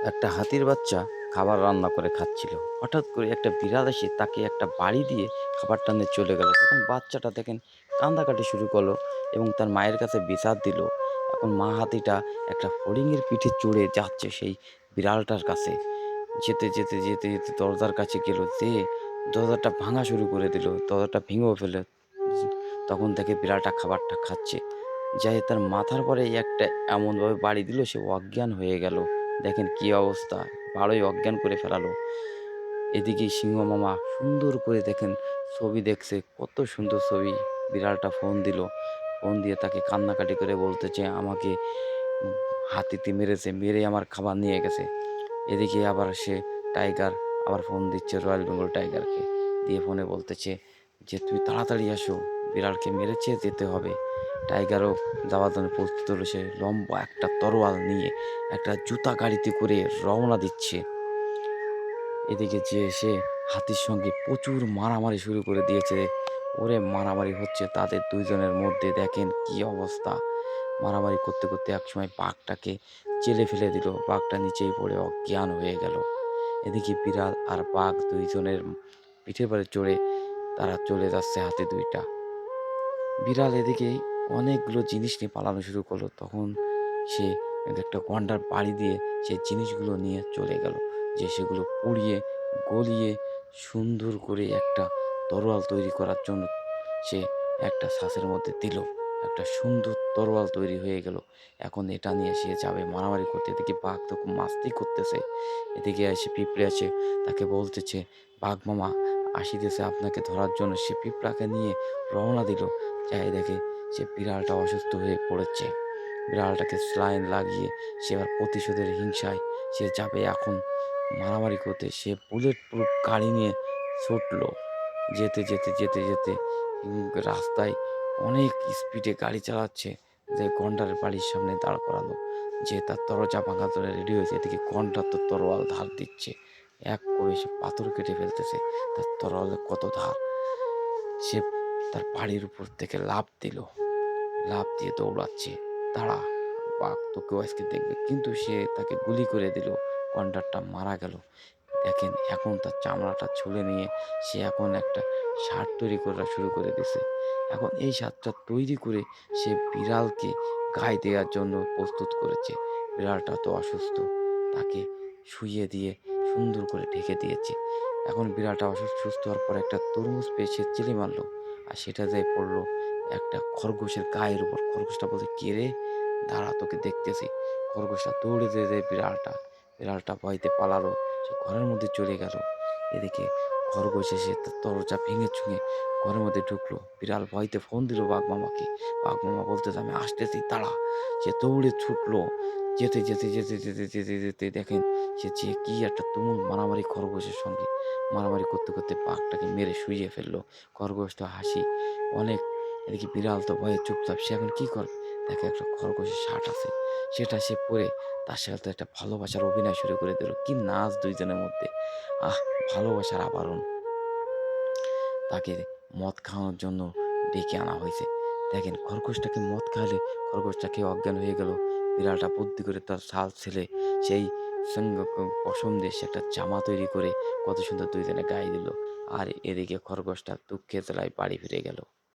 একটা হাতির বাচ্চা খাবার রান্না করে খাচ্ছিল। হঠাৎ করে একটা বিড়াল এসে তাকে একটা বাড়ি দিয়ে খাবারটা নিয়ে চলে গেল। তখন বাচ্চাটা দেখেন কান্দাকাটি শুরু করলো এবং তার মায়ের কাছে বিচার দিল। এখন মা হাতিটা একটা ফড়িংয়ের পিঠে চড়ে যাচ্ছে সেই বিড়ালটার কাছে। যেতে দরজার কাছে গেল, যেয়ে দরজাটা ভাঙা শুরু করে দিল। দরজাটা ভেঙেও ফেলে। তখন থেকে বিড়ালটা খাবারটা খাচ্ছে। যাই তার মাথার পরে একটা এমনভাবে বাড়ি দিল, সে অজ্ঞান হয়ে গেল। দেখেন কি অবস্থা! ভালোই অজ্ঞান করে ফেলালো। এদিকে সিংহ মামা সুন্দর করে দেখেন ছবি দেখছে, কত সুন্দর ছবি। বিড়ালটা ফোন দিল। ফোন দিয়ে তাকে কান্নাকাটি করে বলতেছে, আমাকে উম হাতিতে মেরেছে, মেরে আমার খাবার নিয়ে গেছে। এদিকে আবার সে টাইগার আবার ফোন দিচ্ছে রয়্যাল বেঙ্গল টাইগারকে। দিয়ে ফোনে বলতেছে যে, "তুমি তাড়াতাড়ি আসো, বিড়ালকে মেরেছে, যেতে হবে।" টাইগারও যাওয়ার জন্য প্রস্তুত হলো। সে লম্বা একটা তরোয়াল নিয়ে একটা জুতা গাড়িতে করে রওনা দিচ্ছে। এদিকে যেয়ে সে হাতির সঙ্গে প্রচুর মারামারি শুরু করে দিয়েছে। ওরে মারামারি হচ্ছে তাদের ২ জনের মধ্যে, দেখেন কি অবস্থা! মারামারি করতে, করতে একসময় বাঘটাকে চেলে ফেলে দিল। বাঘটা নিচেই পড়ে অজ্ঞান হয়ে গেল। এদিকে বিড়াল আর বাঘ ২ জনের পিঠের বাড়ি চড়ে তারা চলে যাচ্ছে হাতি ২ টা। বিড়াল এদিকে অনেকগুলো জিনিস নিয়ে পালানো শুরু করলো। তখন সে একটা গন্ডার বাড়ি দিয়ে সেই জিনিসগুলো নিয়ে চলে গেল। যে সেগুলো পুড়িয়ে, গলিয়ে সুন্দর করে একটা তরোয়াল তৈরি করার জন্য সে একটা ছাঁচের মধ্যে দিল। একটা সুন্দর তরোয়াল তৈরি হয়ে গেল। এখন এটা নিয়ে সে যাবে মারামারি করতে। এদিকে বাঘ তো খুব মাস্তি করতেছে। এদিকে এসে পিঁপড়ে আছে, তাকে বলতেছে, "বাঘ মামা আসিতেছে আপনাকে ধরার জন্য।" সে পিঁপড়াকে নিয়ে রওনা দিল। যাই দেখে সে বিড়ালটা অসুস্থ হয়ে পড়েছে। বিড়ালটাকে স্যালাইন লাগিয়ে সে এবার প্রতিশোধের হিংসায় সে যাবে এখন মারামারি করতে। সে বুলেট প্রুফ গাড়ি নিয়ে ছুটল। যেতে রাস্তায় অনেক স্পিডে গাড়ি চালাচ্ছে। যে গন্ডারের বাড়ির সামনে দাঁড় করালো। যে তার দরজা ভাঙার জন্য রেডি হয়েছে। এদিকে গন্ডার তো তরোয়াল ধার দিচ্ছে। এক কোবে সে পাথর কেটে ফেলতেছে। তার তরোয়ালের কত ধার! সে তার বাড়ির উপর থেকে লাফ দিল। লাফ দিয়ে দৌড়াচ্ছে। "দাঁড়া! বাঘ তোকেও আজকে দেখবে।" কিন্তু সে তাকে গুলি করে দিল। গন্ডারটা মারা গেল। দেখেন এখন তার চামড়াটা ছুলে নিয়ে সে এখন একটা সার তৈরি করা শুরু করে দিছে। এখন এই সারটা তৈরি করে সে বিড়ালকে গায়ে দেওয়ার জন্য প্রস্তুত করেছে। বিড়ালটা তো অসুস্থ। তাকে শুইয়ে দিয়ে সুন্দর করে ঢেকে দিয়েছে। এখন বিড়ালটা সুস্থ হওয়ার পর একটা তরমুজ পেয়ে সে চিলে মারল। আর সেটা যেয়ে পড়ল একটা খরগোশের গায়ের উপর। খরগোশটা বলছে, "কে রে? দাঁড়া তোকে দেখতেছি।" খরগোশটা দৌড়ে যেয়ে বিড়ালটা ভয়তে পালালো। সে ঘরের মধ্যে চলে গেল। এদিকে খরগোশ এসে তার দরজা ভেঙে চুঙে ঘরের মধ্যে ঢুকলো। বিড়াল ভয়তে ফোন দিল বাঘ মামাকে। বাঘ মামা বলতেছে, "আমি আসতেছি, দাঁড়া।" সে দৌড়ে ছুটলো। যেতে দেখেন সে যে কি একটা তুমুল মারামারি খরগোশের সঙ্গে। মারামারি করতে, করতে বাঘটাকে মেরে শুইয়ে ফেললো। খরগোশ তো হাসি অনেক। এদিকে বিড়াল তো ভয়ে চুপচাপ। সে এখন কি করবে? দেখে একটা খরগোশের শার্ট আছে। সেটা সে পরে তার সাথে একটা ভালোবাসার অভিনয় শুরু করে দিল। কি নাচ ২ জনের মধ্যে! আহ! ভালোবাসার আবারণ। তাকে মদ খাওয়ানোর জন্য ডেকে আনা হয়েছে। দেখেন খরগোশটাকে মদ খাওয়ালে খরগোশটা খেয়ে অজ্ঞান হয়ে গেল। বিড়ালটা বুদ্ধি করে তার ছাল ছেলে সেই পশম দিয়ে সে একটা জামা তৈরি করে কত সুন্দর ২ জনে গায়ে দিল। আর এদিকে খরগোশটা দুঃখে জ্বালায় বাড়ি ফিরে গেল।